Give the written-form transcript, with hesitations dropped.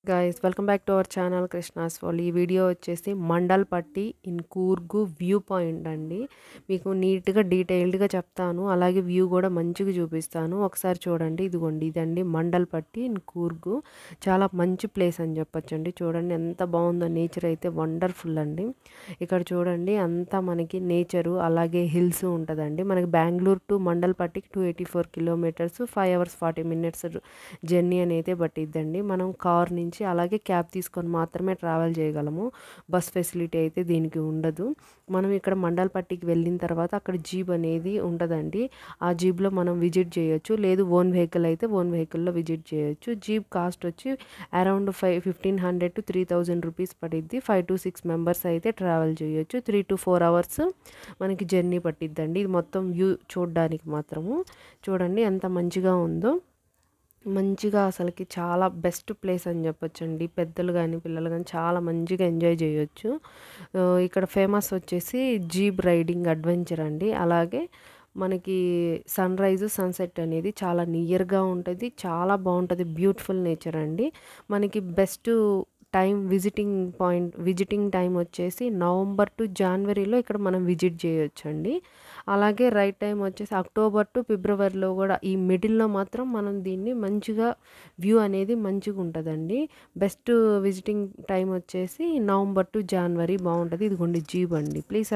Guys welcome back to our channel Krishna's world. ఈ video వచ్చేసి Mandalpatti in Coorg view point అండి. మీకు నీట్గా డీటెయిల్డ్గా చెప్తాను, అలాగే వ్యూ కూడా మంచిగా చూపిస్తాను. ఒకసారి చూడండి. ఇదిగోండి, ఇదండి మండల్పట్టి ఇన్ కూర్గు. చాలా మంచి ప్లేస్ అని చెప్పొచ్చండి. చూడండి ఎంత బాగుందో, నేచర్ అయితే వండర్ఫుల్ అండి. ఇక్కడ చూడండి అంతా మనకి నేచరు అలాగే హిల్స్ ఉంటుందండి. మనకి బెంగళూరు టు మండల్పట్టికి 284 కిలోమీటర్స్, 5 hours 40 minutes జర్నీ అనేది పట్టిద్దండి. మనం కార్ నుంచి అలాగే క్యాబ్ తీసుకొని మాత్రమే ట్రావెల్ చేయగలము. బస్ ఫెసిలిటీ అయితే దీనికి ఉండదు. మనం ఇక్కడ మండల్పట్టికి వెళ్ళిన తర్వాత అక్కడ జీప్ అనేది ఉంటుందండి. ఆ జీప్లో మనం విజిట్ చేయొచ్చు, లేదు ఓన్ వెహికల్ అయితే ఓన్ వెహికల్లో విజిట్ చేయొచ్చు. జీప్ కాస్ట్ వచ్చి అరౌండ్ 1500 to 3000 రూపీస్ పడిద్ది. 5 to 6 మెంబర్స్ అయితే ట్రావెల్ చేయొచ్చు. 3 to 4 hours మనకి జర్నీ పట్టిద్దండి. ఇది మొత్తం వ్యూ చూడడానికి మాత్రము. చూడండి ఎంత మంచిగా ఉందో. మంచిగా అసలుకి చాలా బెస్ట్ ప్లేస్ అని చెప్పొచ్చండి. పెద్దలు కానీ పిల్లలు కానీ చాలా మంచిగా ఎంజాయ్ చేయొచ్చు. ఇక్కడ ఫేమస్ వచ్చేసి జీప్ రైడింగ్ అడ్వెంచర్ అండి. అలాగే మనకి సన్ రైజ్ సన్సెట్ అనేది చాలా నియర్గా ఉంటుంది. చాలా బాగుంటుంది. బ్యూటిఫుల్ నేచర్ అండి. మనకి బెస్ట్ టైం విజిటింగ్ టైం వచ్చేసి నవంబర్ టు జనవరిలో ఇక్కడ మనం విజిట్ చేయొచ్చండి. అలాగే రైట్ టైం వచ్చేసి అక్టోబర్ టు ఫిబ్రవరిలో కూడా, ఈ మిడిల్లో మాత్రం మనం దీన్ని మంచిగా వ్యూ అనేది మంచిగా ఉంటుందండి. బెస్ట్ విజిటింగ్ టైం వచ్చేసి నవంబర్ టు జనవరి బాగుంటుంది. ఇదిగోండి జీప్ అండి. ప్లీజ్